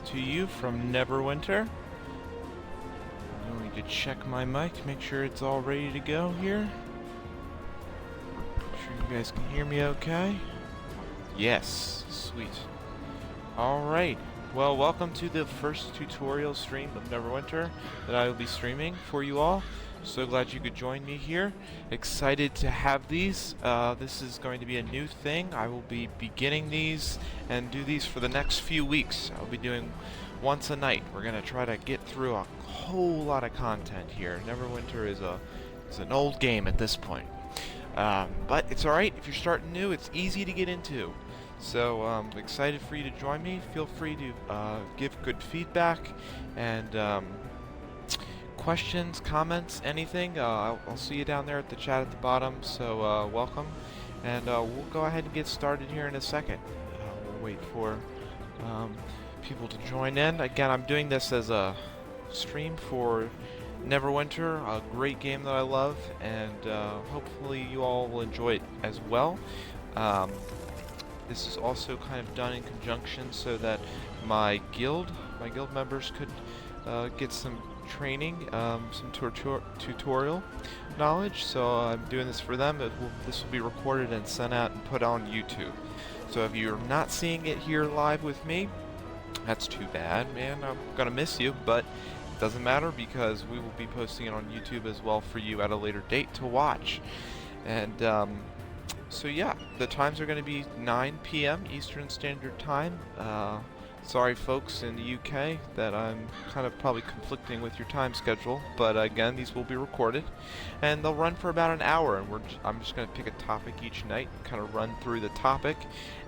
to you from Neverwinter. I'm going to check my mic, make sure it's all ready to go here. Make sure you guys can hear me okay. Yes, sweet. Alright, well, welcome to the first tutorial stream of Neverwinter that I will be streaming for you all. So glad you could join me here. Excited to have these. This is going to be a new thing. I will be beginning these and do these for the next few weeks. I'll be doing once a night. We're going to try to get through a whole lot of content here. Neverwinter is an old game at this point. But it's alright. If you're starting new, it's easy to get into. So excited for you to join me. Feel free to give good feedback and questions, comments, anything. I'll see you down there at the chat at the bottom, so welcome. And we'll go ahead and get started here in a second. We'll wait for people to join in. Again, I'm doing this as a stream for Neverwinter, a great game that I love, and hopefully you all will enjoy it as well. This is also kind of done in conjunction so that my guild members could get some training, some tutorial knowledge. So I'm doing this for them. This will be recorded and sent out and put on YouTube. So if you're not seeing it here live with me, that's too bad, man. I'm gonna miss you, but it doesn't matter because we will be posting it on YouTube as well for you at a later date to watch. And so yeah, the times are going to be 9 p.m. Eastern Standard Time. Sorry folks in the UK that I'm kind of probably conflicting with your time schedule, but again, these will be recorded and they'll run for about an hour, and I'm just going to pick a topic each night and kind of run through the topic,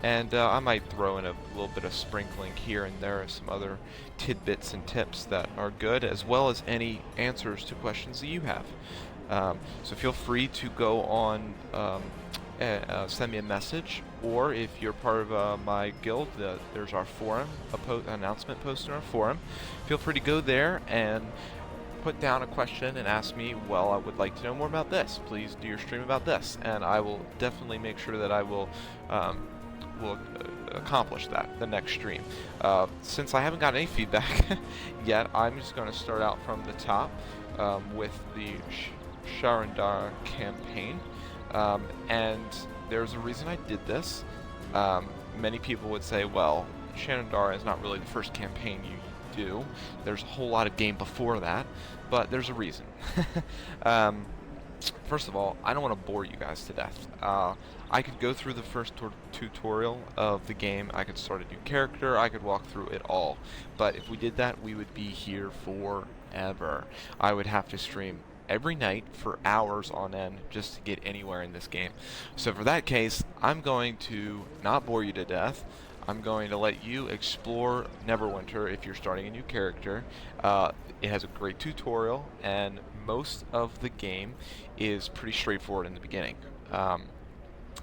and I might throw in a little bit of sprinkling here and there of some other tidbits and tips that are good, as well as any answers to questions that you have. So feel free to go on send me a message, or if you're part of my guild, there's our forum, announcement posted on our forum. Feel free to go there and put down a question and ask me, well, I would like to know more about this. Please do your stream about this, and I will definitely make sure that I will accomplish that the next stream. Since I haven't got any feedback yet, I'm just going to start out from the top with the Sharandar campaign. And there's a reason I did this. Many people would say, well, Sharandar is not really the first campaign you do. There's a whole lot of game before that, but there's a reason. First of all, I don't want to bore you guys to death. I could go through the first tutorial of the game, I could start a new character, I could walk through it all. But if we did that, we would be here forever. I would have to stream every night for hours on end just to get anywhere in this game. So for that case, I'm going to not bore you to death. I'm going to let you explore Neverwinter if you're starting a new character. It has a great tutorial, and most of the game is pretty straightforward in the beginning.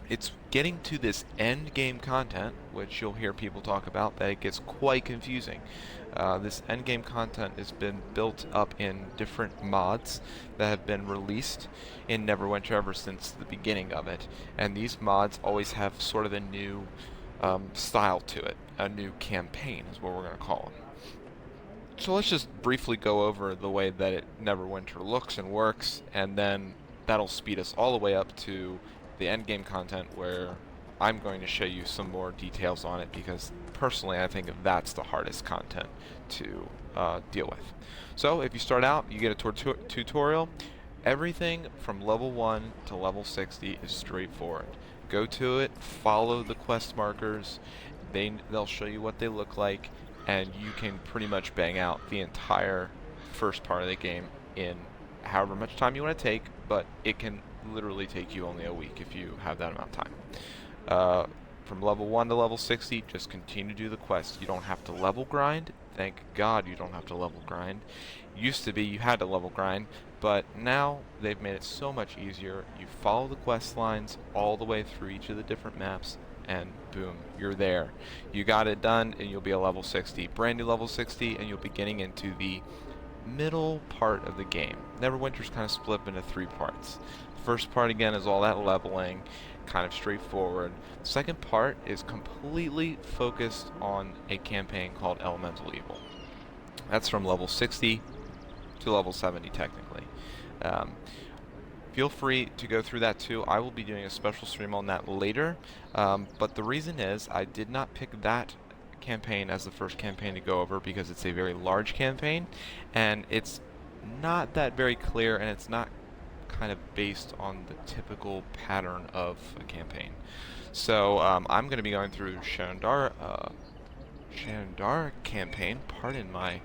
It's getting to this end game content, which you'll hear people talk about, that it gets quite confusing. This end game content has been built up in different mods that have been released in Neverwinter ever since the beginning of it, and these mods always have sort of a new style to it, a new campaign is what we're going to call it. So let's just briefly go over the way that Neverwinter looks and works, and then that'll speed us all the way up to the end game content, where I'm going to show you some more details on it, because personally I think that's the hardest content to deal with. So if you start out, you get a tutorial. Everything from level 1 to level 60 is straightforward. Go to it, follow the quest markers, they'll show you what they look like, and you can pretty much bang out the entire first part of the game in however much time you want to take, but it can literally take you only a week if you have that amount of time. From level 1 to level 60, just continue to do the quests. You don't have to level grind. Thank God you don't have to level grind. Used to be you had to level grind, but now they've made it so much easier. You follow the quest lines all the way through each of the different maps, and boom, you're there. You got it done, and you'll be a level 60. Brand new level 60, and you'll be getting into the middle part of the game. Neverwinter's kind of split into 3 parts. The first part, again, is all that leveling. kind of straightforward. The second part is completely focused on a campaign called Elemental Evil. That's from level 60 to level 70 technically. Feel free to go through that too. I will be doing a special stream on that later, but the reason is I did not pick that campaign as the first campaign to go over because it's a very large campaign and it's not that very clear, and it's not kind of based on the typical pattern of a campaign. So I'm going to be going through Sharandar campaign. Pardon my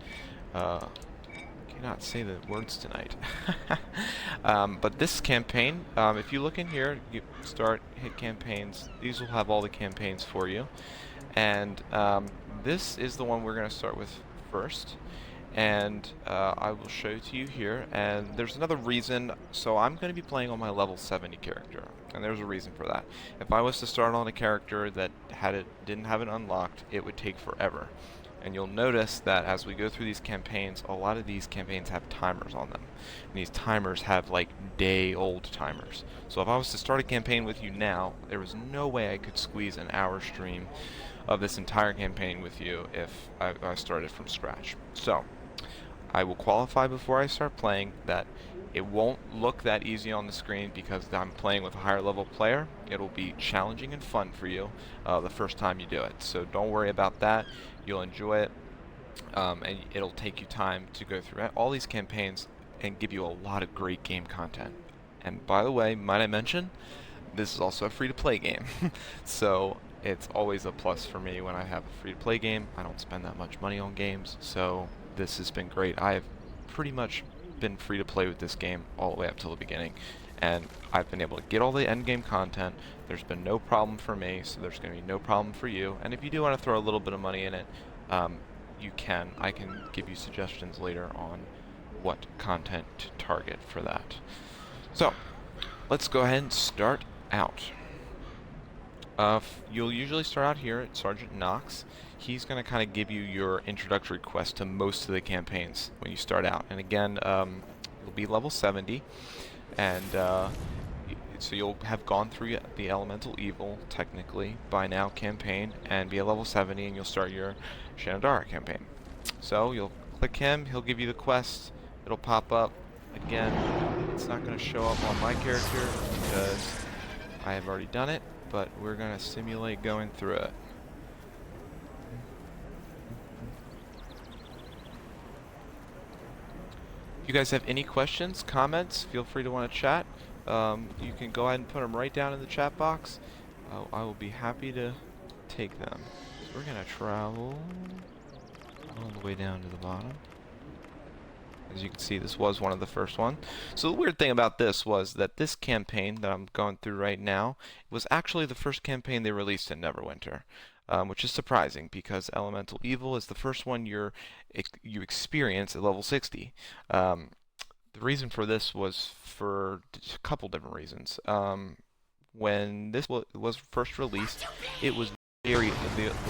cannot say the words tonight. But this campaign, if you look in here, you hit campaigns. These will have all the campaigns for you, and this is the one we're going to start with first. And I will show it to you here. And there's another reason. So I'm going to be playing on my level 70 character, and there's a reason for that. If I was to start on a character that didn't have it unlocked, it would take forever. And you'll notice that as we go through these campaigns, a lot of these campaigns have timers on them. And these timers have like day-old timers. So if I was to start a campaign with you now, there was no way I could squeeze an hour stream of this entire campaign with you if I started from scratch. So I will qualify before I start playing that it won't look that easy on the screen because I'm playing with a higher level player. It'll be challenging and fun for you the first time you do it. So don't worry about that. You'll enjoy it, and it'll take you time to go through all these campaigns and give you a lot of great game content. And by the way, might I mention, this is also a free-to-play game. So it's always a plus for me when I have a free-to-play game. I don't spend that much money on games, so this has been great. I've pretty much been free to play with this game all the way up till the beginning, and I've been able to get all the end game content. There's been no problem for me, so there's going to be no problem for you. And if you do want to throw a little bit of money in it, you can. I can give you suggestions later on what content to target for that. So let's go ahead and start out. You'll usually start out here at Sergeant Knox. He's going to kind of give you your introductory quest to most of the campaigns when you start out. And again, you'll be level 70, and so you'll have gone through the Elemental Evil, technically, by now campaign, and be at level 70, and you'll start your Sharandar campaign. So you'll click him, he'll give you the quest, it'll pop up. Again, it's not going to show up on my character because I have already done it, but we're going to simulate going through it. If you guys have any questions, comments, feel free to want to chat. You can go ahead and put them right down in the chat box. I will be happy to take them. So we're going to travel all the way down to the bottom. As you can see, this was one of the first one. So the weird thing about this was that this campaign that I'm going through right now was actually the first campaign they released in Neverwinter, which is surprising because Elemental Evil is the first one you experience at level 60. The reason for this was for a couple different reasons. When this was first released, it was the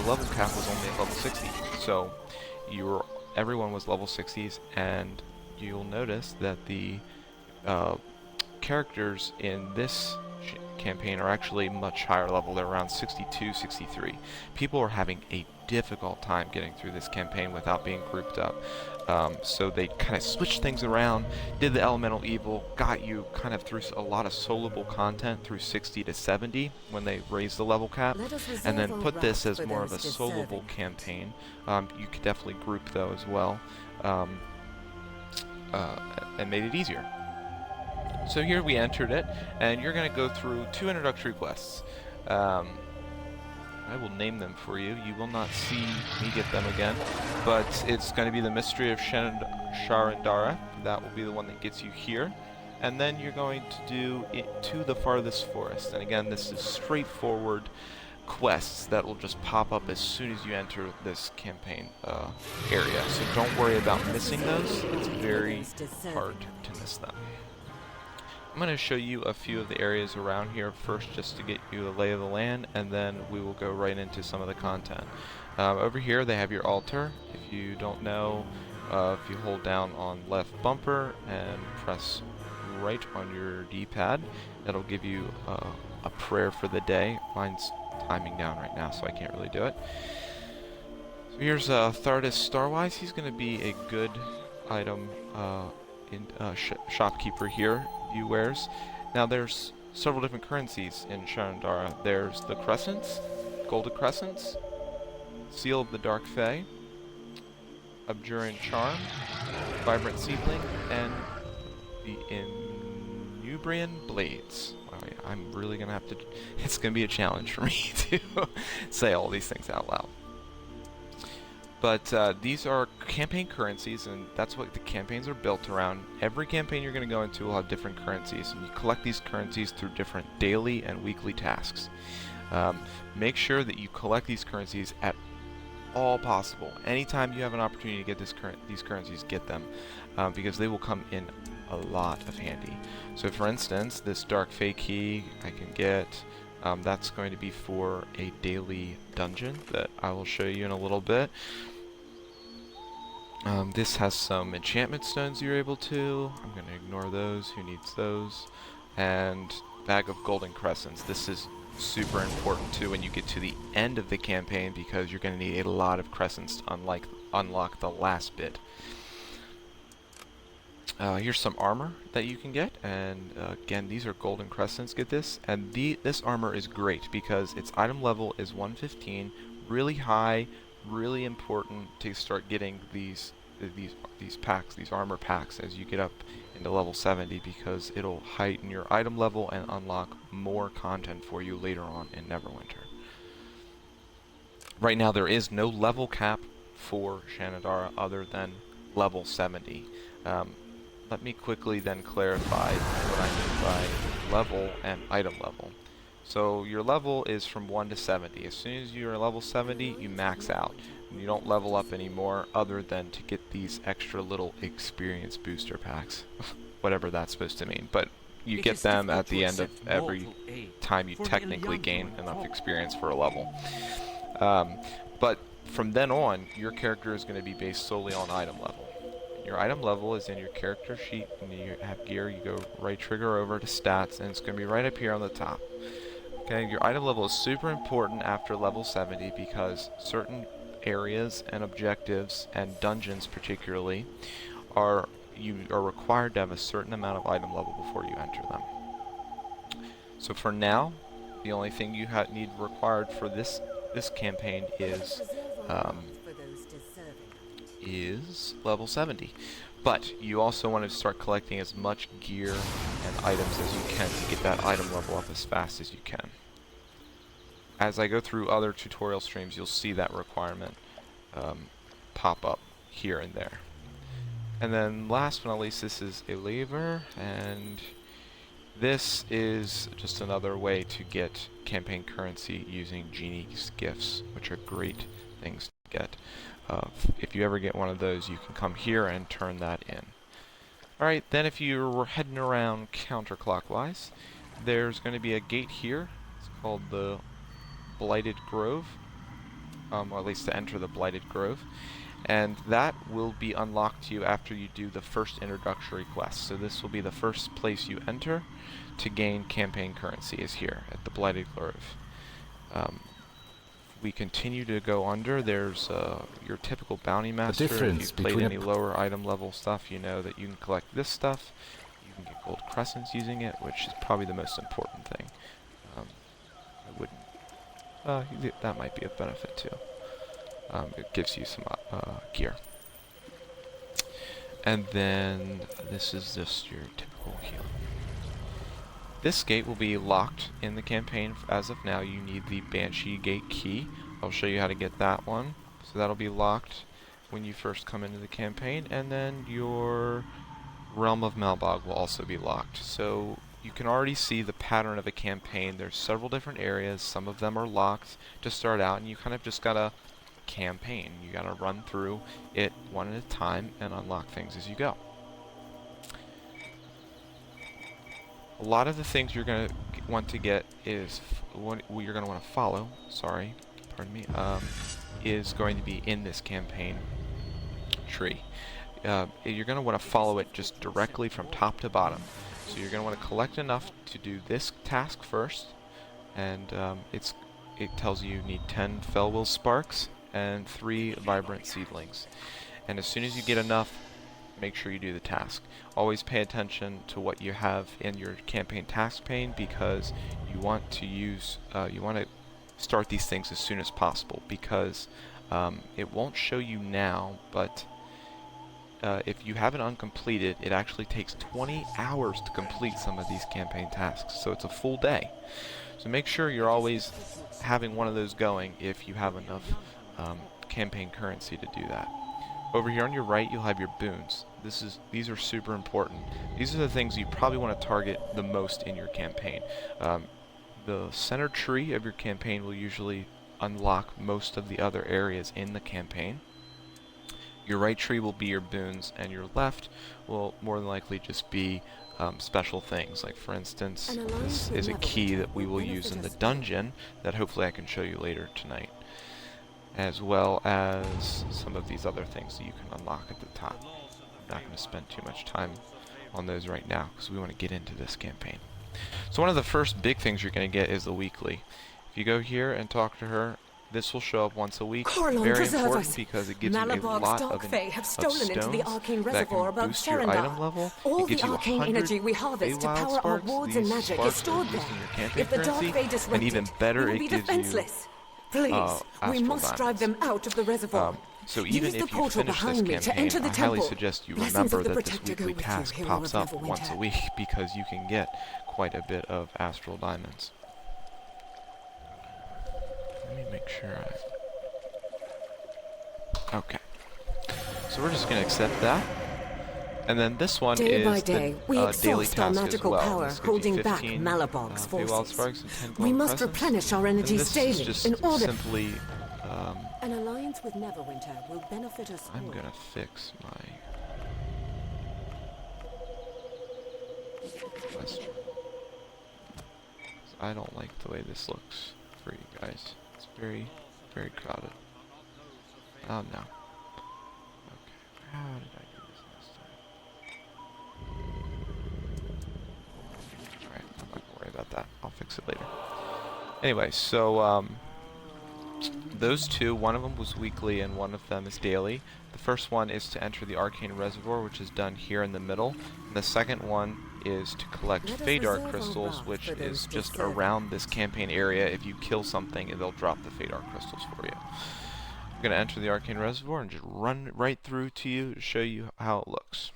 level cap was only at level 60, so everyone was level 60s, and you'll notice that the characters in this campaign are actually much higher level. They're around 62, 63. People are having a difficult time getting through this campaign without being grouped up. So they kind of switched things around, did the Elemental Evil, got you kind of through a lot of soloable content through 60 to 70 when they raised the level cap, and then put this as more of a soloable campaign. You could definitely group though as well, and made it easier. So here we entered it, and you're going to go through 2 introductory quests. I will name them for you. You will not see me get them again, but it's going to be the Mystery of Sharandar. That will be the one that gets you here. And then you're going to do it to the farthest forest. And again, this is straightforward quests that will just pop up as soon as you enter this campaign area. So don't worry about missing those. It's very hard to miss them. I'm going to show you a few of the areas around here first, just to get you the lay of the land, and then we will go right into some of the content. Over here they have your altar. If you don't know, if you hold down on left bumper and press right on your D-pad, that'll give you a prayer for the day. Mine's timing down right now, so I can't really do it. So here's Thardis Starwise. He's going to be a good item shopkeeper here. View wares. Now there's several different currencies in Sharandar. There's the crescents, golden crescents, seal of the dark fae, abjurant charm, vibrant seedling, and the Inubrian blades. Wow, I'm really gonna have to. It's gonna be a challenge for me to say all these things out loud. But these are campaign currencies, and that's what the campaigns are built around. Every campaign you're going to go into will have different currencies, and you collect these currencies through different daily and weekly tasks. Make sure that you collect these currencies at all possible. Anytime you have an opportunity to get these currencies, get them, because they will come in a lot of handy. So for instance, this Dark Fae key I can get. That's going to be for a daily dungeon that I will show you in a little bit. This has some enchantment stones you're able to. I'm going to ignore those. Who needs those? And bag of golden crescents. This is super important too when you get to the end of the campaign, because you're going to need a lot of crescents to unlock the last bit. Here's some armor that you can get, and again, these are golden crescents. Get this, and this armor is great because its item level is 115, really high, really important to start getting these packs, these armor packs, as you get up into level 70, because it'll heighten your item level and unlock more content for you later on in Neverwinter. Right now, there is no level cap for Sharandar other than level 70. Let me quickly then clarify what I mean by level and item level. So your level is from 1 to 70. As soon as you're level 70, you max out. And you don't level up anymore other than to get these extra little experience booster packs. Whatever that's supposed to mean. But you get them at the end of every time you technically gain enough experience for a level. But from then on, your character is going to be based solely on item level. Your item level is in your character sheet, and you have gear. You go right trigger over to stats, and it's going to be right up here on the top. Okay, your item level is super important after level 70 because certain areas and objectives and dungeons particularly you are required to have a certain amount of item level before you enter them. So for now, the only thing you need required for this campaign is level 70. But you also want to start collecting as much gear and items as you can to get that item level up as fast as you can. As I go through other tutorial streams, you'll see that requirement pop up here and there. And then last but not least, this is a lever, and this is just another way to get campaign currency using Genie's gifts, which are great things to get. If you ever get one of those, you can come here and turn that in. Alright, then if you're heading around counterclockwise, there's going to be a gate here. It's called the Blighted Grove, or at least to enter the Blighted Grove. And that will be unlocked to you after you do the first introductory quest. So this will be the first place you enter to gain campaign currency, is here at the Blighted Grove. We continue to go under. There's your typical bounty master. If you've played any lower item level stuff, you know that you can collect this stuff. You can get gold crescents using it, which is probably the most important thing. I wouldn't. That might be a benefit too. It gives you some gear. And then this is just your typical healing. This gate will be locked in the campaign. As of now, you need the Banshee Gate key. I'll show you how to get that one. So that'll be locked when you first come into the campaign, and then your Realm of Malbog will also be locked. So you can already see the pattern of a campaign. There's several different areas. Some of them are locked to start out, and you kind of just gotta campaign. You gotta run through it one at a time and unlock things as you go. A lot of the things you're going to want to get is, what you're going to want to follow, is going to be in this campaign tree. You're going to want to follow it just directly from top to bottom. So you're going to want to collect enough to do this task first, and it tells you need 10 Fellwill Sparks and 3 Vibrant Seedlings. And as soon as you get enough, make sure you do the task. Always pay attention to what you have in your campaign task pane, because you want to start these things as soon as possible, because it won't show you now, but if you have it uncompleted, it actually takes 20 hours to complete some of these campaign tasks, so it's a full day. So make sure you're always having one of those going if you have enough campaign currency to do that. Over here on your right, you'll have your boons. These are super important. These are the things you probably want to target the most in your campaign. The center tree of your campaign will usually unlock most of the other areas in the campaign. Your right tree will be your boons, and your left will more than likely just be special things. Like, for instance, this is a key that we will use in the dungeon that hopefully I can show you later tonight, as well as some of these other things that you can unlock at the top. I'm not going to spend too much time on those right now because we want to get into this campaign. So one of the first big things you're going to get is the weekly. If you go here and talk to her, this will show up once a week. Very important because it gives you a lot of stones that can boost your item level. It gives you 100 wild sparks. These sparks are used in your campaign currency, and even better, it gives you we must drive them out of the reservoir. So even if you finish this campaign, I highly suggest you remember that this weekly task pops up once a week, because you can get quite a bit of astral diamonds. Let me make sure Okay. So we're just going to accept that. And then this one is the daily task as well. This gives you 15 wild sparks and 10 gold we must replenish our energies daily in order. Simply, an alliance with Neverwinter will benefit us all. I'm going to fix my question. I don't like the way this looks for you guys. It's very, very crowded. Oh no. Okay, how did I do this last time? Alright, I'm not gonna worry about that. I'll fix it later. Anyway, so those two, one of them was weekly and one of them is daily. The first one is to enter the Arcane Reservoir, which is done here in the middle. And the second one is to collect Fadar crystals, which is just around this campaign area. If you kill something, they'll drop the Fadar crystals for you. I'm going to enter the Arcane Reservoir and just run right through to you to show you how it looks.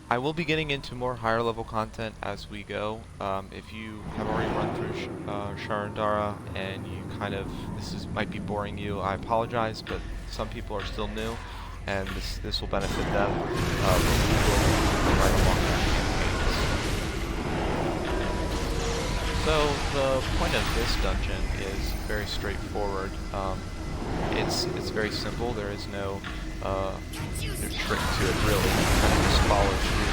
I will be getting into more higher level content as we go. If you have already run through Sharandar and you might be boring you, I apologize, but some people are still new, and this will benefit them. But we will right along that campaign. So the point of this dungeon is very straightforward. It's very simple. There is no trick to it, really. You kind of just follow through the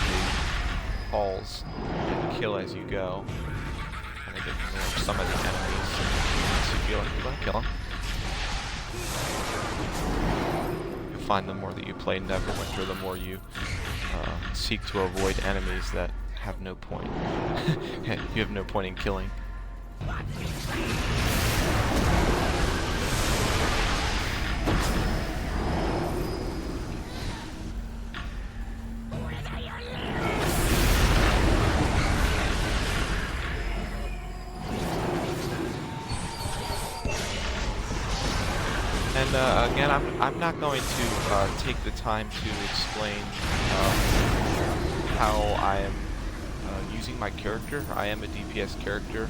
halls and kill as you go. Kind of ignore some of the enemies. Once you feel like you're going to kill them. You'll find the more that you play Neverwinter, the more you seek to avoid enemies that have no point. You have no point in killing. And again, I'm not going to take the time to explain how I am using my character. I am a DPS character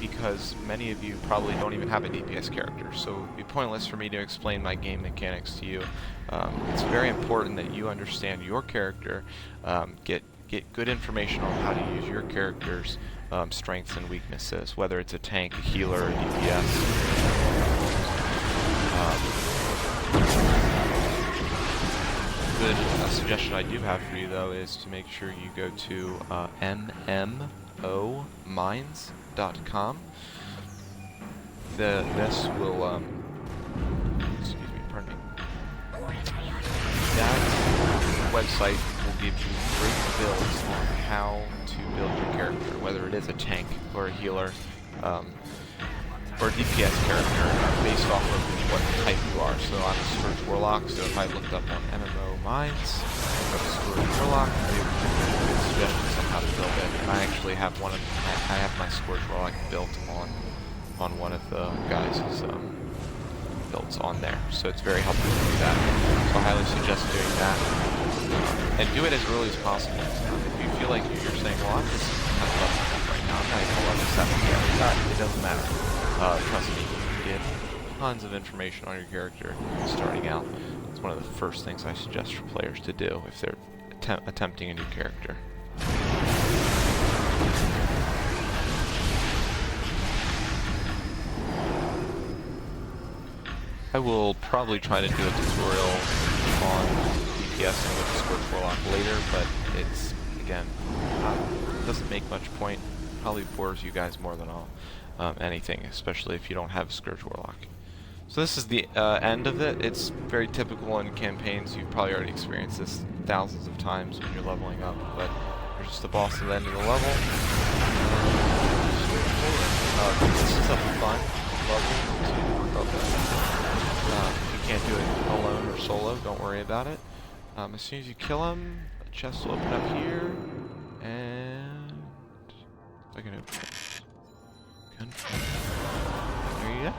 because many of you probably don't even have a DPS character, so it would be pointless for me to explain my game mechanics to you. It's very important that you understand your character, get good information on how to use your character's strengths and weaknesses, whether it's a tank, a healer, a DPS. Good suggestion I do have for you, though, is to make sure you go to mmomines.com. This will excuse me, pardon me. That website will give you great builds on how to build your character, whether it is a tank or a healer, or a DPS character, based off of what type you are. So I'm a Scourge Warlock, so if I looked up on MMO Minds, I'm a Scourge Warlock, they would give me good suggestions on how to build it. And I actually have I have my Scourge Warlock built on one of the guys' builds on there, so it's very helpful to do that. So I highly suggest doing that, and do it as early as possible. If you feel like you're saying, well, I'm just kind of leveling up right now, I'm not even level 7 yet, it doesn't matter. Trust me, you can get tons of information on your character starting out. It's one of the first things I suggest for players to do if they're attempting a new character. I will probably try to do a tutorial on DPSing with the Scourge Warlock later, but it's, again, doesn't make much point. Probably bores you guys more than anything, especially if you don't have a Scourge Warlock. So this is the end of it. It's very typical in campaigns. You've probably already experienced this thousands of times when you're leveling up, but you're just the boss at the end of the level. This is a fun level to if you can't do it alone or solo, don't worry about it. As soon as you kill him, a chest will open up here, and I can open it. There you go.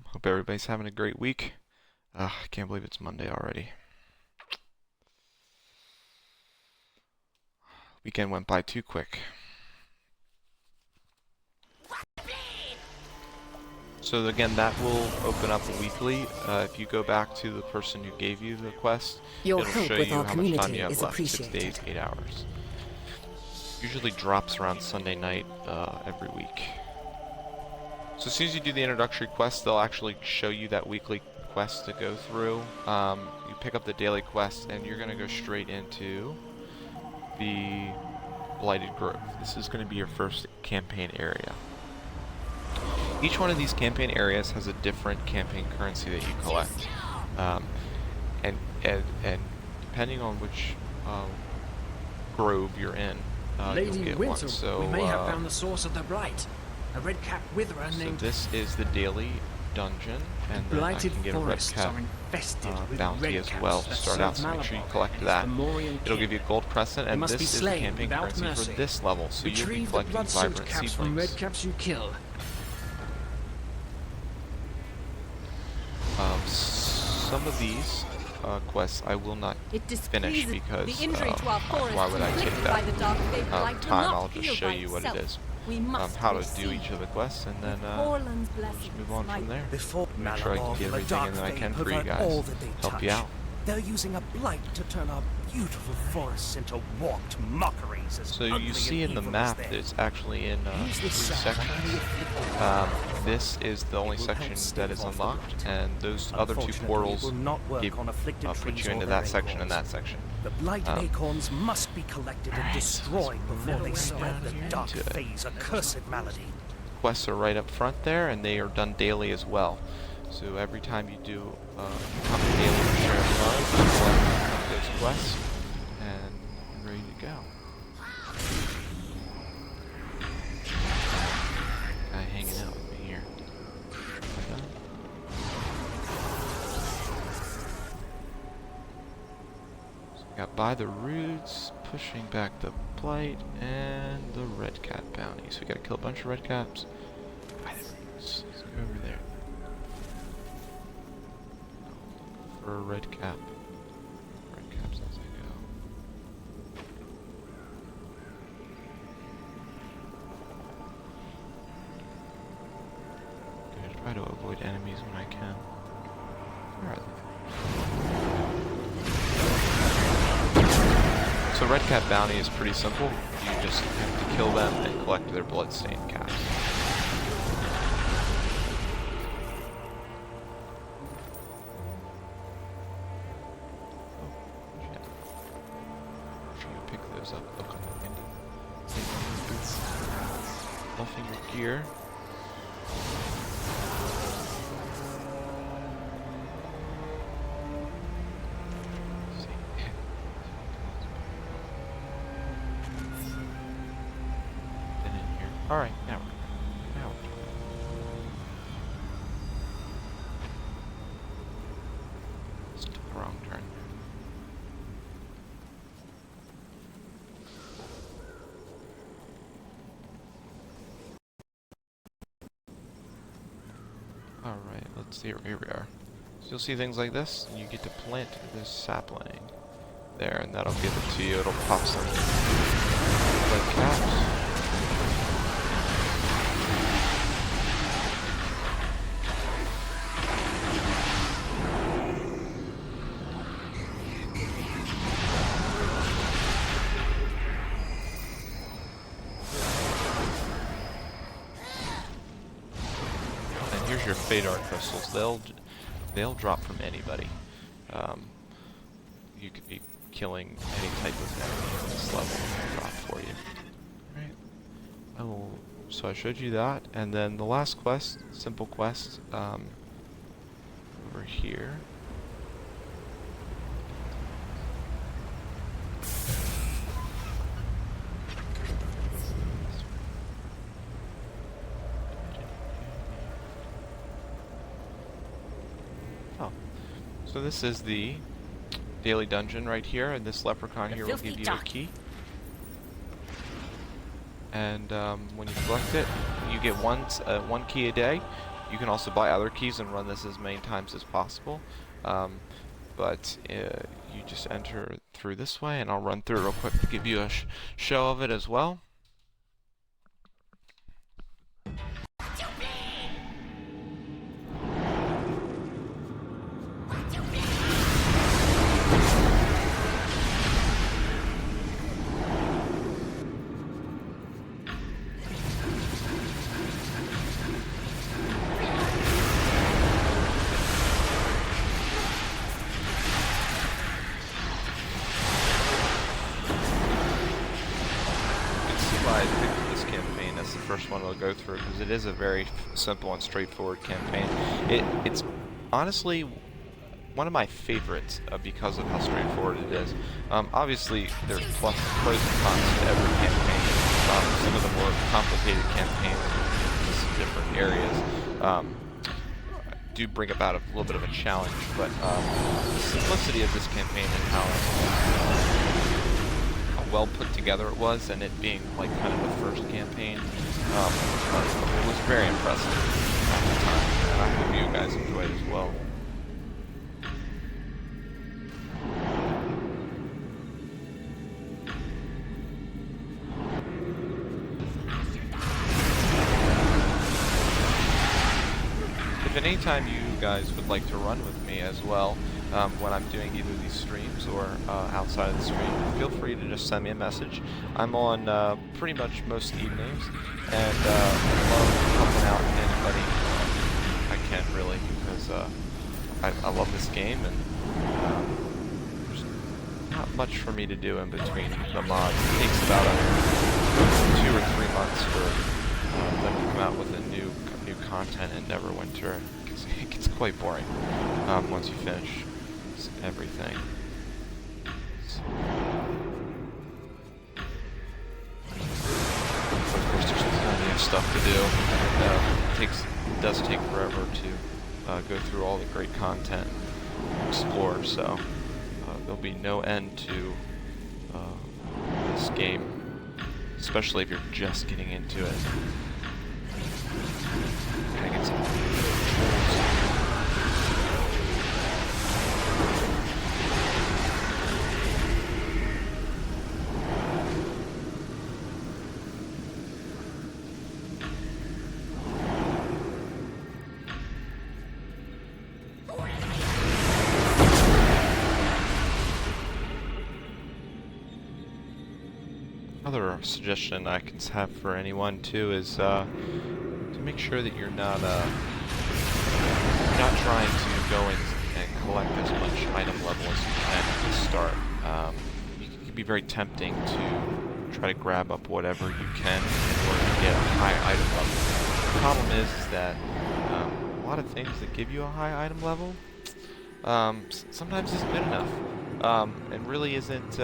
Hope everybody's having a great week. I can't believe it's Monday already. Weekend went by too quick. So again, that will open up weekly. If you go back to the person who gave you the quest, it'll show you how much time you have left. 6 days, 8 hours. Usually drops around Sunday night every week. So as soon as you do the introductory quest, they'll actually show you that weekly quest to go through. You pick up the daily quest, and you're going to go straight into the Blighted Grove. This is going to be your first campaign area. Each one of these campaign areas has a different campaign currency that you collect. And depending on which grove you're in, you'll get one. So, we may have found the source of the blight. A red-capped witherer named... So this is the daily dungeon, and then I can get a red-cap bounty as well to start out, so make sure you collect that. It'll give you a gold crescent, and this is the campaign currency for this level, so you'll be collecting vibrant seedlings. Red-caps you kill. Some of these quests I will not finish because why would I take that time? I'll just show you what it is. How to do each of the quests, and then we'll just move on from there. Make sure I can get everything in that I can for you guys. Help you out. They're using a blight to turn our beautiful forests into warped mockeries. So you see in the map that it's actually in 3 sections. This is the only section that is unlocked, and those other 2 portals put you into that section and that section. The blight acorns must be collected and destroyed before they spread the dark phase accursed malady. Quests are right up front there, and they are done daily as well. So every time you do come daily with Sharandar, you collect those quests, and you're ready to go. Guy hanging out with me here. So we got by the roots, pushing back the blight, and the red cap bounty. So we gotta kill a bunch of red caps. By the roots. Let's go over there. For a red cap. Red caps as I go. Gonna try to avoid enemies when I can. Where are they? So red cap bounty is pretty simple. You just have to kill them and collect their bloodstained caps. shows up. Okay. Buffing your gear. Alright, now we're just took a wrong turn. Alright, let's see, here we are. So you'll see things like this, and you get to plant this sapling there, and that'll give it to you. It'll pop some red caps. Here's your Fadar crystals. They'll drop from anybody. You could be killing any type of enemy at this level and they'll drop for you. Right. So I showed you that, and then the last quest, simple quest, over here. So this is the daily dungeon right here, and this leprechaun here will give you a key. And when you collect it, you get one key a day. You can also buy other keys and run this as many times as possible. But you just enter through this way, and I'll run through it real quick to give you a show of it as well. First one we'll go through because it is a very simple and straightforward campaign. It's honestly one of my favorites because of how straightforward it is. Obviously, there's pros and cons to every campaign. Some of the more complicated campaigns in some different areas do bring about a little bit of a challenge, but the simplicity of this campaign and how well put together it was, and it being like kind of the first campaign, it was very impressive at the time, and I hope you guys enjoyed it as well. If at any time you guys would like to run with me as well, when I'm doing either these streams or outside of the stream, feel free to just send me a message. I'm on pretty much most evenings, and I love helping out anybody I can, really, because I love this game, and there's not much for me to do in between the mods. It takes about 2 or 3 months for them to come out with a new content in Neverwinter. It gets quite boring once you finish everything. Of course, there's plenty of stuff to do, and it does take forever to go through all the great content and explore, so there'll be no end to this game, especially if you're just getting into it. Gotta get some controls. Another suggestion I can have for anyone too is to make sure that you're not trying to go in and collect as much item level as you can at the start. You can can be very tempting to try to grab up whatever you can in order to get a high item level. The problem is that a lot of things that give you a high item level sometimes isn't good enough, and really isn't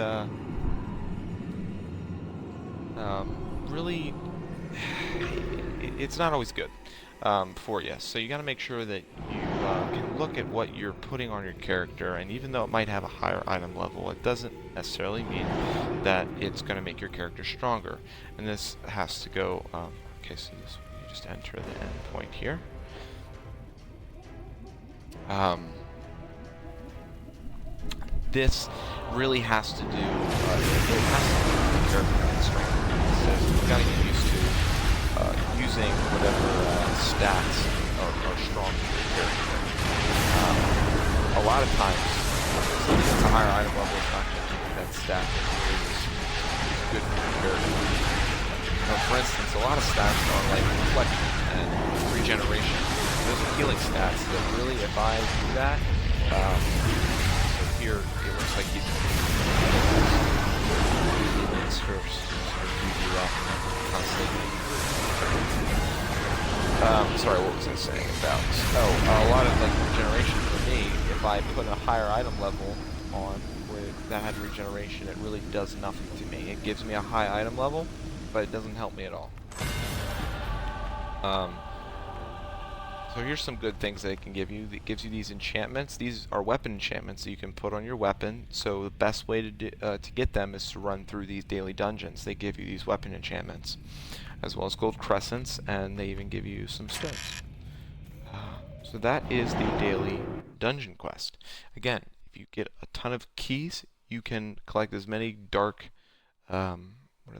really it's not always good for you. So you got to make sure that you can look at what you're putting on your character, and even though it might have a higher item level, it doesn't necessarily mean that it's going to make your character stronger. And this has to go. Okay, so you just enter the end point here. This really has to do. It has to do with character strength. So you got to get used to using whatever stats are strong for your character. A lot of times, something that's a higher item level is not going to give you that stat that really is good for your character. For instance, a lot of stats are like reflection and regeneration. Those are healing stats that really, if I do that, so here it looks like he's first. Do that constantly. Sorry, what was I saying about? Oh, a lot of like regeneration for me. If I put a higher item level on with that had regeneration, it really does nothing to me. It gives me a high item level, but it doesn't help me at all. So here's some good things that it can give you. It gives you these enchantments. These are weapon enchantments that you can put on your weapon. So the best way to get them is to run through these daily dungeons. They give you these weapon enchantments, as well as gold crescents, and they even give you some stones. So that is the daily dungeon quest. Again, if you get a ton of keys, you can collect as many dark, what are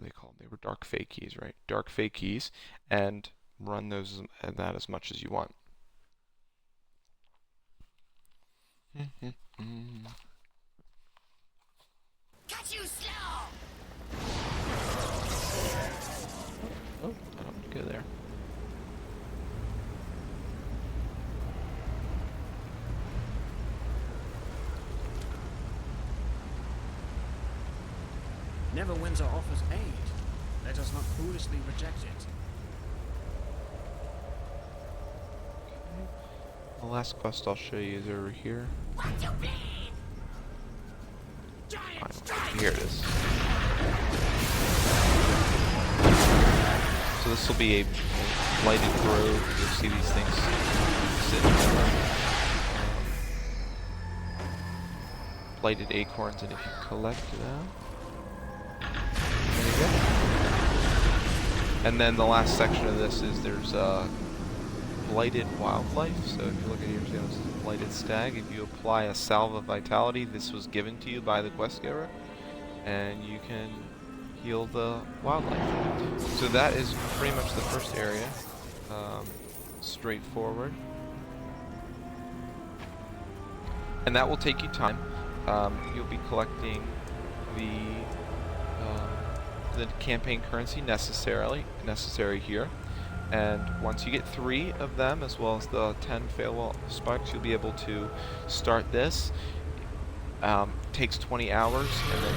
they called? They were dark fey keys, right? Dark fey keys, and run that as much as you want. Catch you slow! Oh, I don't want to go there. Neverwinter offers aid. Let us not foolishly reject it. The last quest I'll show you is over here. What you mean? Giant strike! Here it is. So this will be a Blighted Grove. You'll see these things sitting there. Blighted acorns, and if you collect them, there you go. And then the last section of this is there's blighted wildlife. So if you look at here, see how this is a blighted stag. If you apply a salve of vitality, this was given to you by the quest giver, and you can heal the wildlife. So that is pretty much the first area. Straightforward. And that will take you time. You'll be collecting the campaign currency necessary here. And once you get 3 of them, as well as the 10 Feywell sparks, you'll be able to start this. Takes 20 hours, and then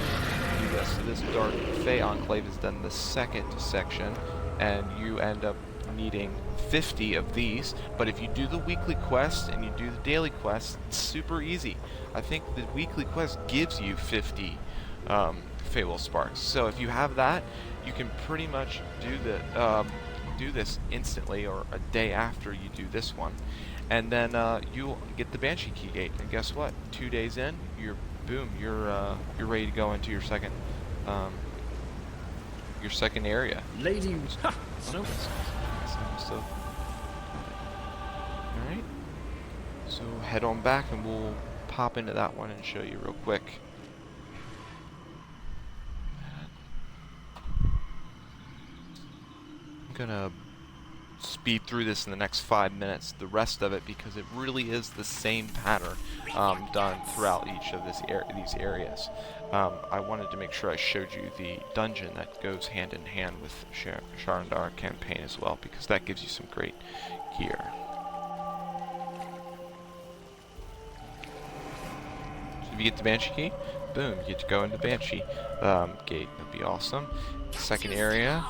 you do this. So this Dark Fey Enclave is then the second section, and you end up needing 50 of these. But if you do the weekly quest and you do the daily quest, it's super easy. I think the weekly quest gives you 50 Feywell sparks. So if you have that, you can pretty much do this instantly, or a day after you do this one, and then you'll get the Banshee Key Gate. And guess what? 2 days in, you're ready to go into your second area. Lady, ha! So, all right. So head on back, and we'll pop into that one and show you real quick. I'm gonna speed through this in the next 5 minutes, the rest of it, because it really is the same pattern done throughout each of these areas. I wanted to make sure I showed you the dungeon that goes hand in hand with Sharandar campaign as well, because that gives you some great gear. So if you get the Banshee Key, boom, you get to go into Banshee gate. That'd be awesome. Second area,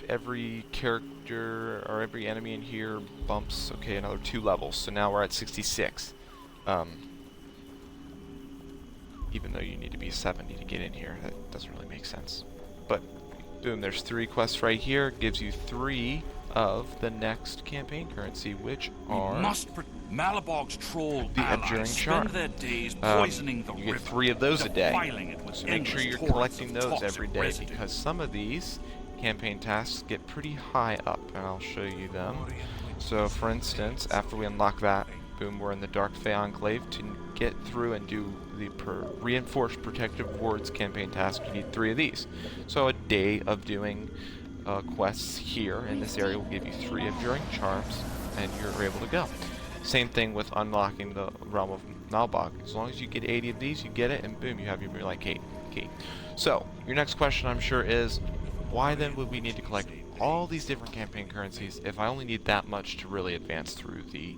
every character or every enemy in here bumps, okay, another 2 levels. So now we're at 66. Even though you need to be 70 to get in here, that doesn't really make sense. But boom, there's 3 quests right here. Gives you 3 of the next campaign currency, which are Malabog's troll the Enduring Charm. their days poisoning the you get river, 3 of those a day. defiling it with So make sure endless you're torrents collecting of those toxic every day, residue. because some of these campaign tasks get pretty high up, and I'll show you them. So for instance, after we unlock that, boom, we're in the Dark Fey Enclave. To get through and do the Reinforced Protective Wards campaign task, you need 3 of these. So a day of doing quests here in this area will give you 3 Enduring Charms, and you're able to go. Same thing with unlocking the Realm of Nalbog. As long as you get 80 of these, you get it, and boom, you have your Moonlight key. So, your next question, I'm sure, is why then would we need to collect all these different campaign currencies if I only need that much to really advance through the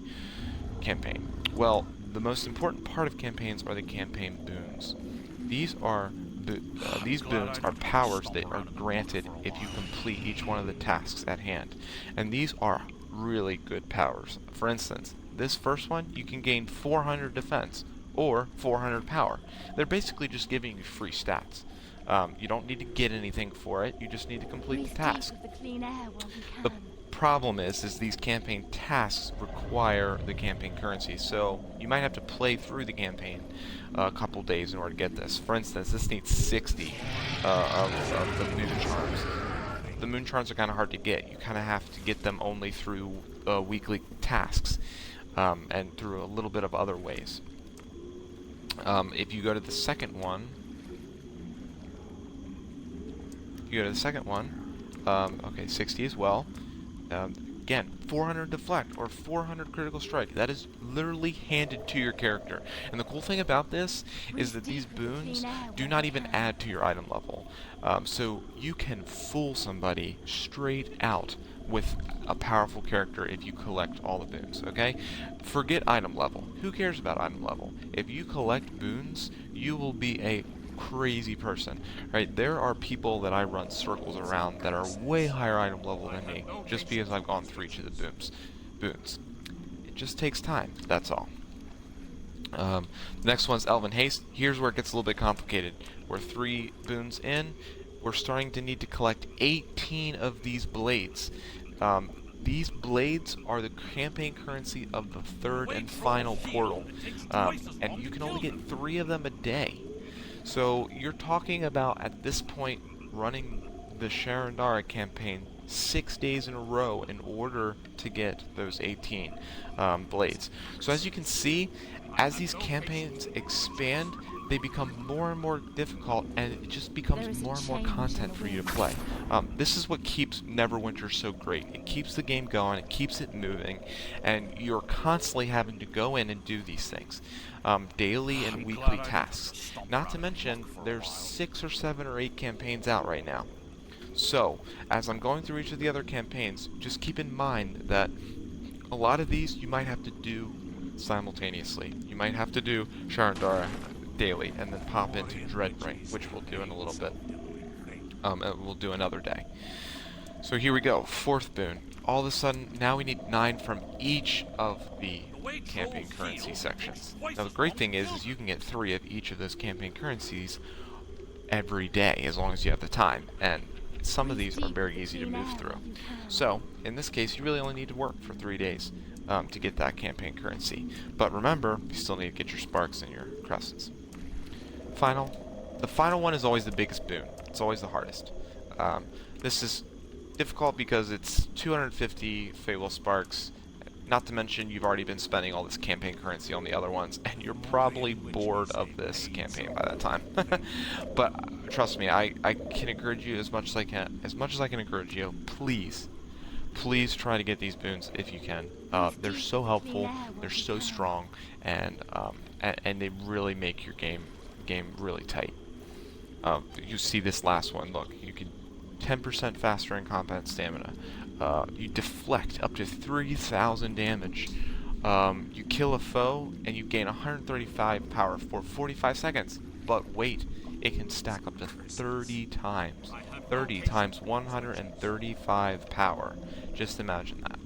campaign? Well, the most important part of campaigns are the campaign boons. These boons are powers that are granted if you complete each one of the tasks at hand, and these are really good powers. For instance, this first one, you can gain 400 defense or 400 power. They're basically just giving you free stats. You don't need to get anything for it, you just need to complete the task. The problem is these campaign tasks require the campaign currency, so you might have to play through the campaign a couple days in order to get this. For instance, this needs 60 of the Moon Charms. The Moon Charms are kind of hard to get. You kind of have to get them only through weekly tasks and through a little bit of other ways. If you go to the second one, okay, 60 as well. Again, 400 deflect or 400 critical strike. That is literally handed to your character. And the cool thing about this is that these boons do not even add to your item level. So you can fool somebody straight out with a powerful character if you collect all the boons, okay? Forget item level. Who cares about item level? If you collect boons, you will be a crazy person, right? There are people that I run circles around that are way higher item level than me, just because I've gone through each of the boons. It just takes time, that's all. The next one's Elven Haste. Here's where it gets a little bit complicated. We're 3 boons in. We're starting to need to collect 18 of these blades. These blades are the campaign currency of the 3rd and final portal, and you can only get 3 of them a day. So you're talking about, at this point, running the Sharandar campaign 6 days in a row in order to get those 18 blades. So as you can see, as these campaigns expand, they become more and more difficult, and it just becomes more and more content for you to play. This is what keeps Neverwinter so great. It keeps the game going, it keeps it moving, and you're constantly having to go in and do these things. Daily and weekly tasks. Not to mention, there's 6 or 7 or 8 campaigns out right now. So, as I'm going through each of the other campaigns, just keep in mind that a lot of these you might have to do simultaneously. You might have to do Sharandar daily, and then pop into Dreadbring, which we'll do in a little bit. We'll do another day. So here we go, 4th boon. All of a sudden, now we need 9 from each of the campaign currency sections. Now the great thing is you can get 3 of each of those campaign currencies every day, as long as you have the time, and some of these are very easy to move through. So, in this case, you really only need to work for 3 days to get that campaign currency. But remember, you still need to get your sparks and your crescents. The final one is always the biggest boon. It's always the hardest. This is difficult because it's 250 Feywild sparks. Not to mention, you've already been spending all this campaign currency on the other ones, and you're probably bored of this campaign by that time. But trust me, I can encourage you as much as I can encourage you. Please try to get these boons if you can. They're so helpful, they're so strong, and they really make your game really tight. You see this last one. Look, you can 10% faster in combat stamina. You deflect up to 3,000 damage You kill a foe and you gain 135 power for 45 seconds. But wait, it can stack up to 30 times. 30 times 135 power. Just imagine that.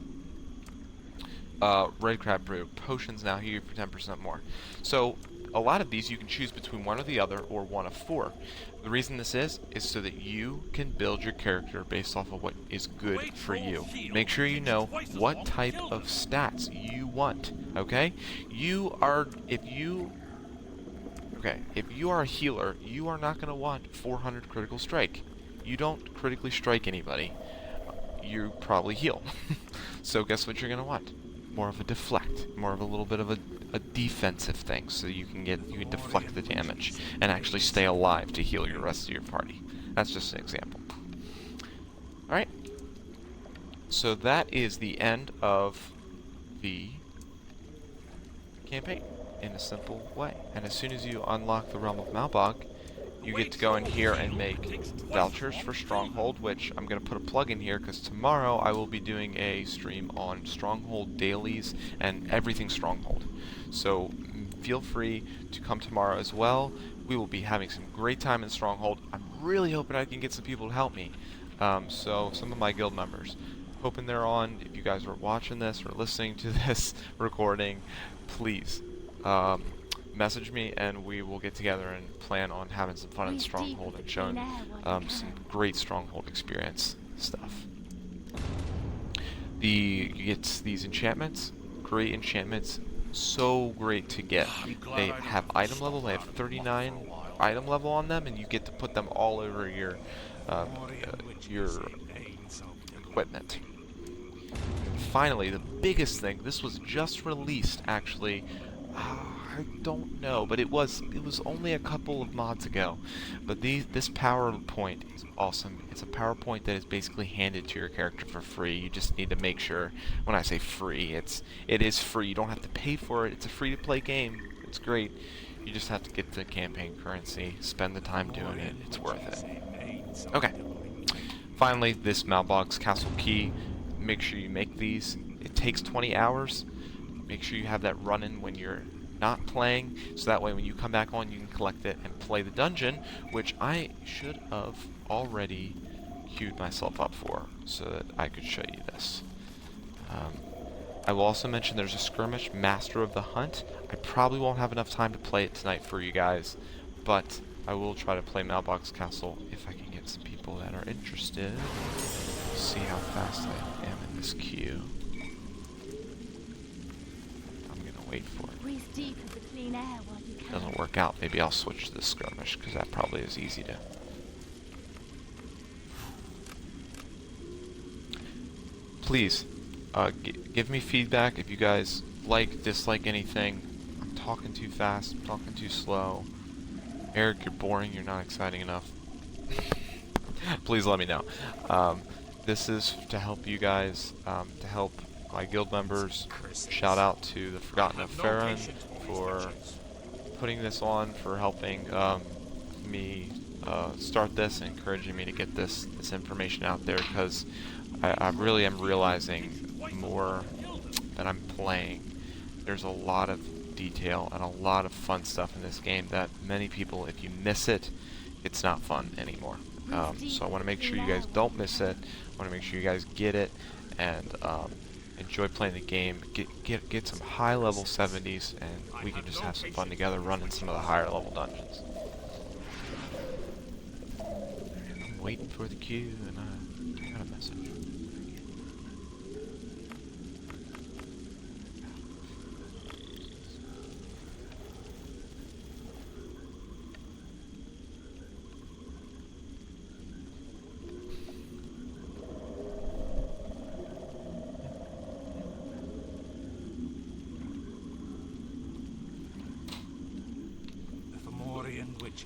Red Crab Brew. Potions now heal you for 10% more. So, a lot of these you can choose between one or the other, or one of 4. The reason this is so that you can build your character based off of what is good for you. Make sure you know what type of stats you want, okay? If you are a healer, you are not going to want 400 critical strike. You don't critically strike anybody. You probably heal. So guess what you're going to want? More of a deflect, more of a little bit of a defensive thing, so you can deflect the damage and actually stay alive to heal your rest of your party. That's just an example. Alright. So that is the end of the campaign in a simple way. And as soon as you unlock the Realm of Malbog, you get to go in here and make vouchers for Stronghold, which I'm going to put a plug in here because tomorrow I will be doing a stream on Stronghold dailies and everything Stronghold. So feel free to come tomorrow as well. We will be having some great time in Stronghold. I'm really hoping I can get some people to help me. So some of my guild members. Hoping they're on. If you guys are watching this or listening to this recording, please message me and we will get together and plan on having some fun in Stronghold and showing some great Stronghold experience stuff. You get these enchantments, great enchantments, so great to get. They have item level, they have 39 item level on them, and you get to put them all over your equipment. And finally, the biggest thing, this was just released actually, I don't know, but it was only a couple of mods ago. But this PowerPoint is awesome. It's a PowerPoint that is basically handed to your character for free. You just need to make sure, when I say free, it is free. You don't have to pay for it. It's a free-to-play game. It's great. You just have to get the campaign currency, spend the time doing it. It's worth it. Okay. Finally, this Malbog's Castle Key. Make sure you make these. It takes 20 hours. Make sure you have that running when you're not playing, so that way when you come back on you can collect it and play the dungeon, which I should have already queued myself up for so that I could show you this. I will also mention there's a skirmish, Master of the Hunt. I probably won't have enough time to play it tonight for you guys, but I will try to play Malbog's Castle if I can get some people that are interested. See how fast I am in this queue. Wait for it. Doesn't work out. Maybe I'll switch to the skirmish because that probably is easy to. Please, give me feedback if you guys dislike anything. I'm talking too fast. I'm talking too slow. Eric, you're boring. You're not exciting enough. Please let me know. This is to help you guys. To help my guild members. Shout out to the Forgotten of Farron for putting this on, for helping me start this and encouraging me to get this information out there, because I really am realizing more that I'm playing. There's a lot of detail and a lot of fun stuff in this game that many people, if you miss it, it's not fun anymore. So I want to make sure you guys don't miss it. I want to make sure you guys get it and enjoy playing the game, get some high level 70s, and we can just have some fun together running some of the higher level dungeons. And I'm waiting for the queue, and I got a message.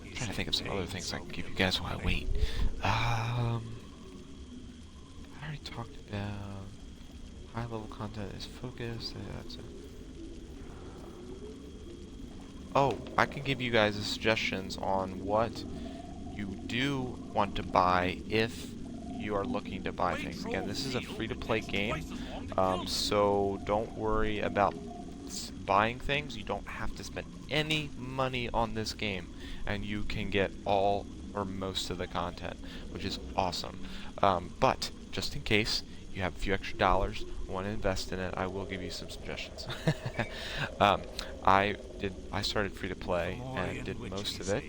I'm trying to think of some other things I can give you guys while I wait. I already talked about high level content is focused. That's it. Oh, I can give you guys suggestions on what you do want to buy if you are looking to buy things. Again, this is a free-to-play game, so don't worry about buying things, you don't have to spend any money on this game, and you can get all or most of the content, which is awesome. But just in case you have a few extra dollars, want to invest in it, I will give you some suggestions. I started free to play and did most of it,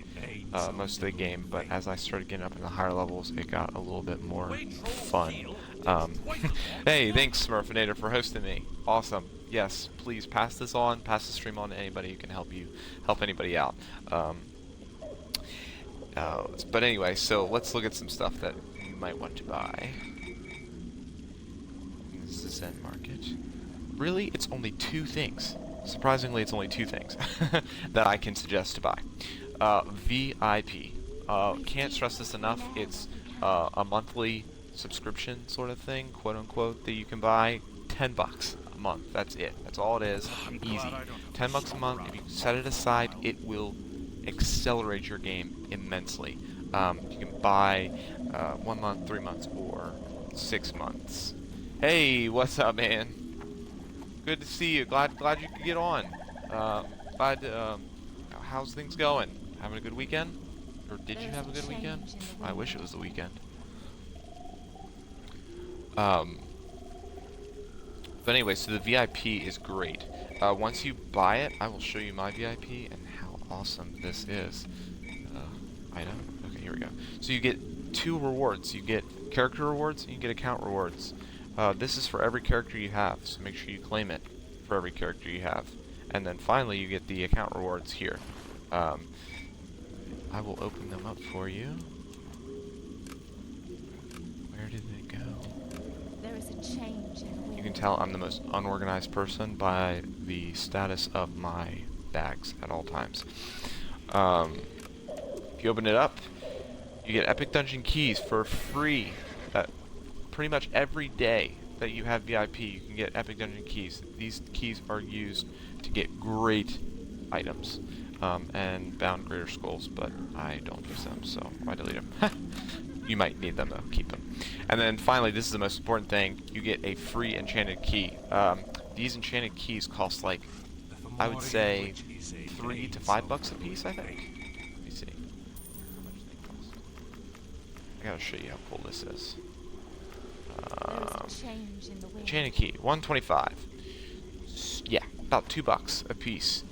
most of the game, but as I started getting up in the higher levels, it got a little bit more fun. Hey, thanks Smurfinator for hosting me. Awesome. Yes, please pass this on, pass the stream on to anybody who can help anybody out. But anyway, so let's look at some stuff that you might want to buy. This is Zen Market. Really, it's only 2 things. Surprisingly, it's only 2 things that I can suggest to buy. VIP. Can't stress this enough. It's a monthly subscription sort of thing, quote unquote, that you can buy. $10 a month. That's it. That's all it is. Easy. $10 a month. If you set it aside, it will accelerate your game immensely. You can buy 1 month, 3 months, or 6 months. Hey, what's up, man? Good to see you. Glad you could get on. How's things going? Having a good weekend? Or did you have a good weekend? I wish it was the weekend. But anyway, so the VIP is great. Once you buy it, I will show you my VIP and how awesome this is. Item? Okay, here we go. So you get 2 rewards. You get character rewards and you get account rewards. This is for every character you have, so make sure you claim it for every character you have. And then finally you get the account rewards here. I will open them up for you. Where did they go? There is a change in the wind. You can tell I'm the most unorganized person by the status of my bags at all times. If you open it up, you get Epic Dungeon keys for free. Pretty much every day that you have VIP, you can get Epic Dungeon keys. These keys are used to get great items and bound greater skulls, but I don't use them, so I delete them. You might need them though, keep them. And then finally, this is the most important thing, you get a free enchanted key. These enchanted keys cost like, I would say, $3 to $5 a piece, I think. Let me see. How much do they cost? I gotta show you how cool this is. Enchanted key, 125. Yeah, about $2 a piece.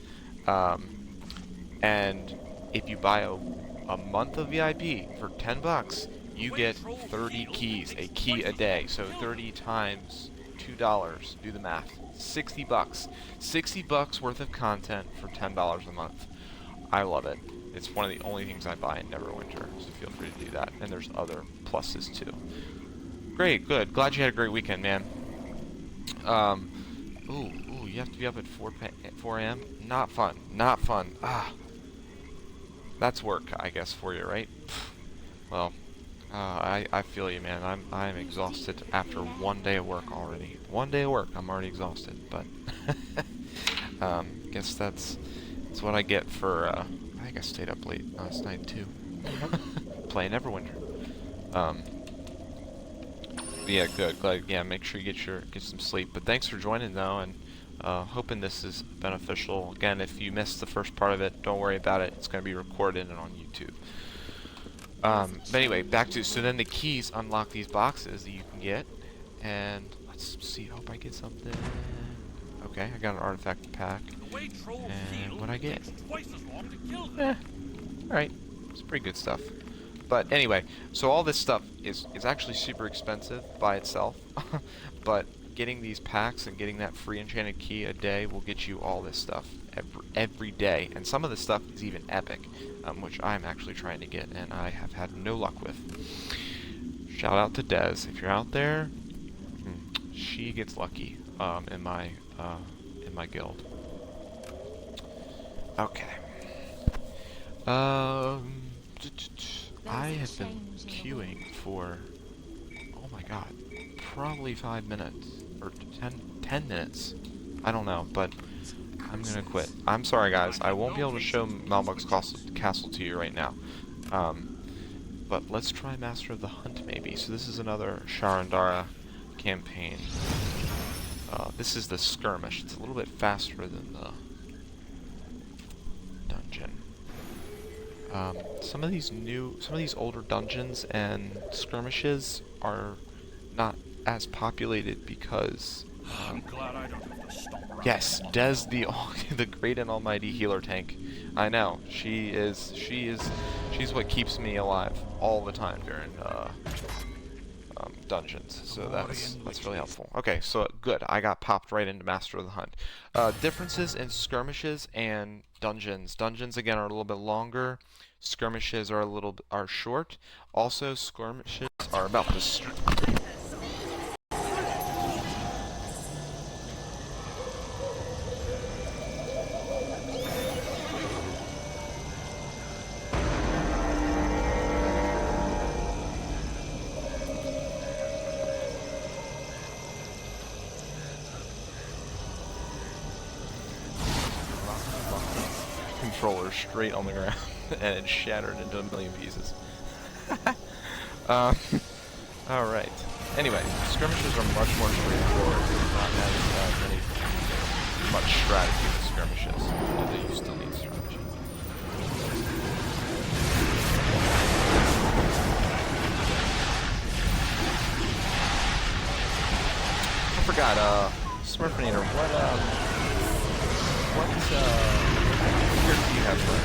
And if you buy a month of VIP for $10, you get 30 keys, a key a day. So 30 times $2, do the math, $60. $60 worth of content for $10 a month. I love it. It's one of the only things I buy in Neverwinter, so feel free to do that. And there's other pluses too. Great, good. Glad you had a great weekend, man. Ooh, you have to be up at 4 a.m.? Not fun. Not fun. That's work, I guess, for you, right? Well, I feel you, man. I'm exhausted after 1 day of work already. 1 day of work, I'm already exhausted, but guess that's what I get for, I think I stayed up late last night, too. Playing Neverwinter. Yeah, good. Glad. Yeah, make sure you get some sleep. But thanks for joining, though, and hoping this is beneficial. Again, if you missed the first part of it, don't worry about it. It's going to be recorded and on YouTube. But anyway, back to so then the keys unlock these boxes that you can get, and let's see. Hope I get something. Okay, I got an artifact pack. And what I get? All right, it's pretty good stuff. But anyway, so all this stuff is actually super expensive by itself, but getting these packs and getting that free enchanted key a day will get you all this stuff every day. And some of the stuff is even epic, which I'm actually trying to get, and I have had no luck with. Shout out to Dez. If you're out there, she gets lucky in my guild. Okay. I have been queuing for, oh my god, probably 5 minutes, or 10 minutes. I don't know, but I'm gonna quit. I'm sorry guys, I won't be able to show Malbug's Castle to you right now. But let's try Master of the Hunt maybe. So this is another Sharandar campaign. This is the skirmish. It's a little bit faster than the dungeon. Some of these older dungeons and skirmishes are not as populated because I'm glad I don't have to stomp around. yes, Des the great and almighty healer tank. I know she's what keeps me alive all the time during dungeons. So that's really helpful. Okay, so good. I got popped right into Master of the Hunt. Differences in skirmishes and dungeons. Dungeons again are a little bit longer. Skirmishes are short. Also, skirmishes are about the controller straight on the ground and it shattered into a million pieces. Alright. Anyway, skirmishes are much more straightforward. There's not as much strategy with skirmishes. Although you still need strategy. I forgot, Smurfinator, what character do you have for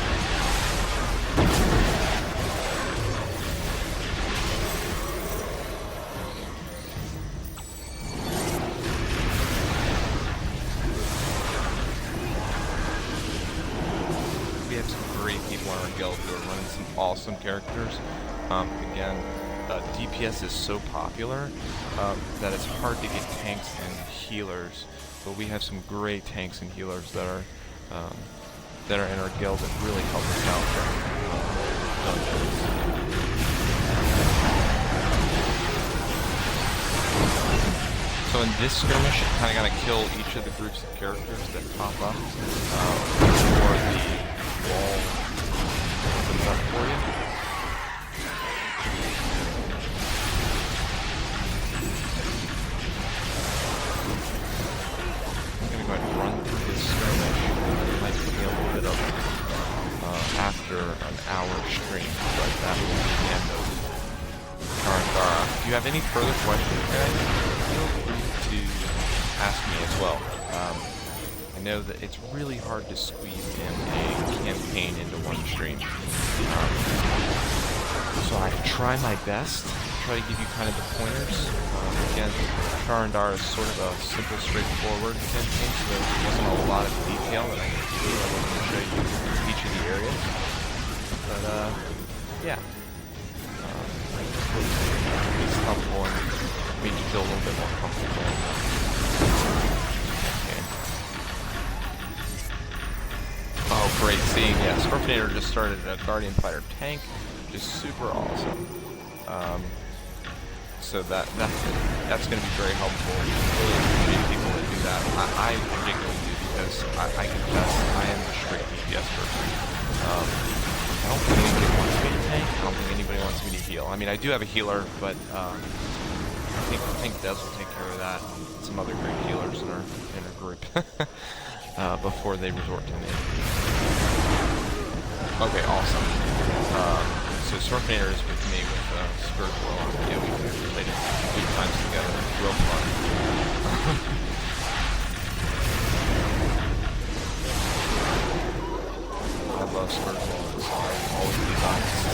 we have some great people in our guild who are running some awesome characters. Again, DPS is so popular that it's hard to get tanks and healers, but we have some great tanks and healers that are in our guild that really help us out during dungeons. So in this skirmish, you kind of got to kill each of the groups of characters that pop up before the wall opens up for you. I'm going to go ahead and run through this skirmish. It might put me a little bit of after an hour stream, but that will be the end of Sharandar. If you have any further questions, guys, feel free to ask me as well. I know that it's really hard to squeeze in a campaign into one stream. So I try my best, try to give you kind of the pointers. Again, Sharandar is sort of a simple, straightforward campaign, so there wasn't a lot of detail that I could do. I wasn't going to show you each of the areas. But, yeah. It's helpful and made you feel a little bit more comfortable. Okay. Oh, great. See, yeah, Smurfinator just started a Guardian Fighter tank, which is super awesome. So that's going to be very helpful. Really appreciate people that do that. I particularly do because I confess I am a straight DPS person. I don't think anybody wants me to tank. I don't think anybody wants me to heal. I mean, I do have a healer, but I think Des will take care of that. And some other great healers in our group before they resort to me. Okay, awesome. So Smurfinator is with me with Spiritual. Yeah, we played it a few times together. It's real fun. I love Spiritual, so I always be biased.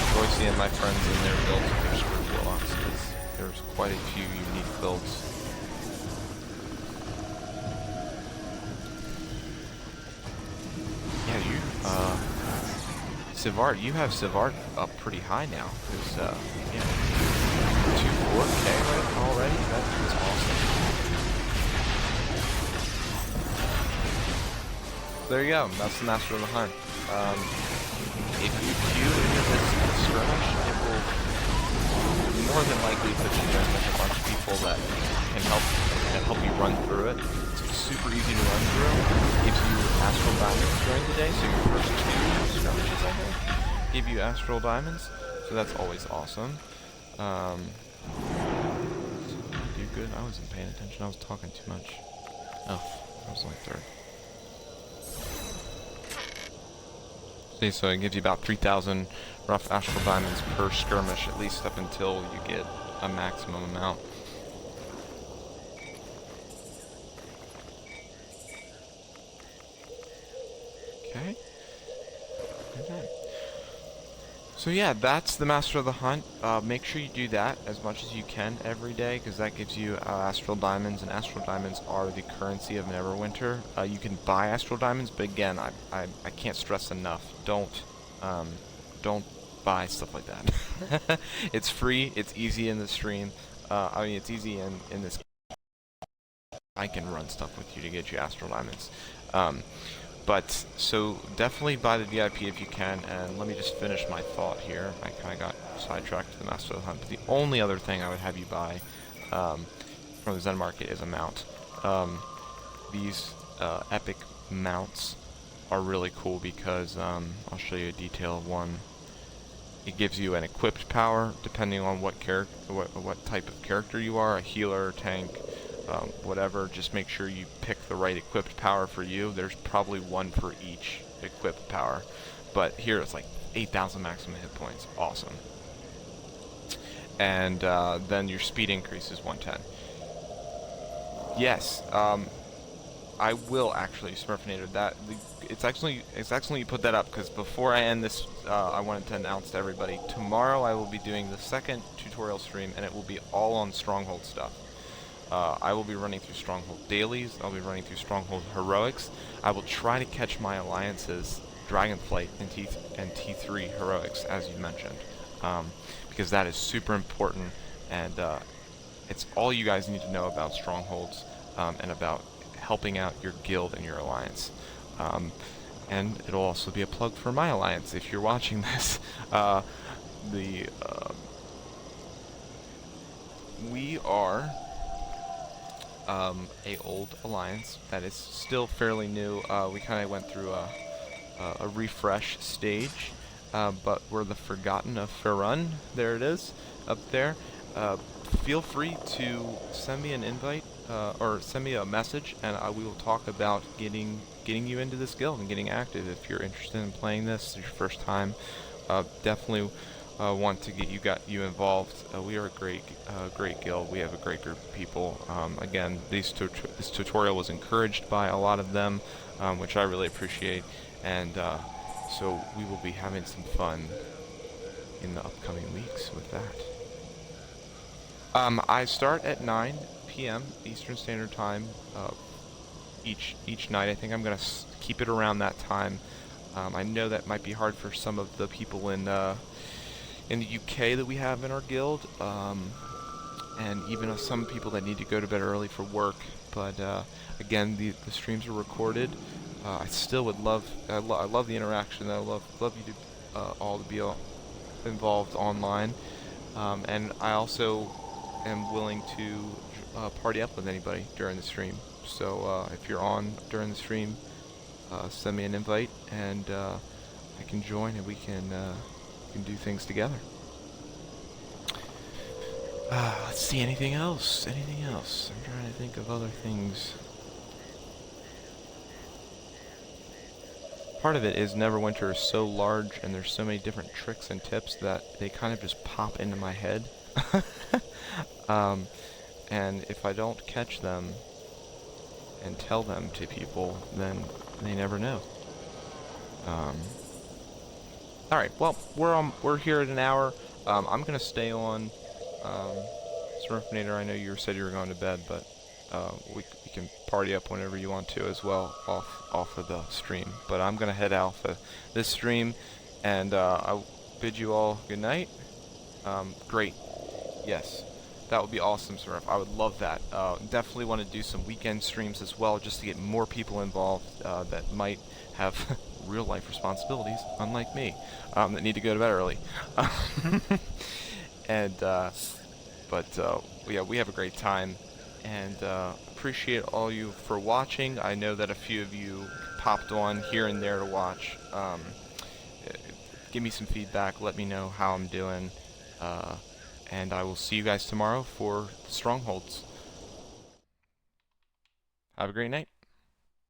Enjoy seeing my friends in their builds with their Spiritual locks, because there's quite a few unique builds. Yeah, Sivart, you have Sivart up pretty high now, because, yeah, 2-4K right already? That's awesome. There you go, that's the Master of the Hunt. If you queue into this skirmish, it will more than likely put you in with a bunch of people that can help you run through it. It's super easy to run through. Gives you Astral Diamonds during the day, so your first 2 skirmishes, I think, give you Astral Diamonds, so that's always awesome. good. I wasn't paying attention. I was talking too much. Oh, I was only third. See, so it gives you about 3,000 rough astral diamonds per skirmish, at least up until you get a maximum amount. Okay. So yeah, that's the Master of the Hunt. Make sure you do that as much as you can every day, because that gives you Astral Diamonds, and Astral Diamonds are the currency of Neverwinter. You can buy Astral Diamonds, but again, I can't stress enough, don't buy stuff like that. It's free, it's easy in the stream. I mean, it's easy in this. I can run stuff with you to get you Astral Diamonds. But, so, definitely buy the VIP if you can, and let me just finish my thought here. I kind of got sidetracked to the Master of the Hunt. But the only other thing I would have you buy from the Zen Market is a mount. These epic mounts are really cool because, I'll show you a detail of one. It gives you an equipped power, depending on what type of character you are, a healer, tank, whatever. Just make sure you pick the right equipped power for you. There's probably one for each equipped power, but here it's like 8,000 maximum hit points. Awesome. And then your speed increase is 110. Yes, I will actually Smurfinator that. It's actually you put that up, because before I end this, I wanted to announce to everybody, tomorrow I will be doing the second tutorial stream, and it will be all on Stronghold stuff. I will be running through Stronghold dailies. I'll be running through Stronghold heroics. I will try to catch my alliances, Dragonflight and T3 heroics, as you mentioned, because that is super important, and it's all you guys need to know about Strongholds and about helping out your guild and your alliance. And it'll also be a plug for my alliance if you're watching this. We are a old alliance that is still fairly new. We kind of went through a refresh stage, but we're the Forgotten of Ferun. There it is, up there. Feel free to send me an invite or send me a message, and we will talk about getting you into this guild and getting active. If you're interested in playing this, it's your first time, definitely want to get you involved. We are a great guild. We have a great group of people. Again, this tutorial was encouraged by a lot of them, which I really appreciate, and so we will be having some fun in the upcoming weeks with that. I start at 9 p.m. Eastern Standard Time each night. I think I'm gonna keep it around that time. I know that might be hard for some of the people in the UK that we have in our guild, and even some people that need to go to bed early for work. But again, the streams are recorded. I still would love. I love the interaction. I love you to all to be involved online, and I also am willing to party up with anybody during the stream. So if you're on during the stream, send me an invite, and I can join, and we can do things together. Let's see, anything else? Anything else? I'm trying to think of other things. Part of it is Neverwinter is so large, and there's so many different tricks and tips that they kind of just pop into my head. And if I don't catch them and tell them to people, then they never know. Alright, well, we're here at an hour. I'm gonna stay on. Smurfinator, I know you said you were going to bed, but we can party up whenever you want to as well off of the stream. But I'm gonna head out of this stream, and I bid you all good night. Great. Yes. That would be awesome, Smurf. I would love that. Definitely want to do some weekend streams as well, just to get more people involved that might have real life responsibilities, unlike me, that need to go to bed early. And yeah, we have a great time, and appreciate all you for watching. I know that a few of you popped on here and there to watch. Give me some feedback. Let me know how I'm doing. And I will see you guys tomorrow for Strongholds. Have a great night.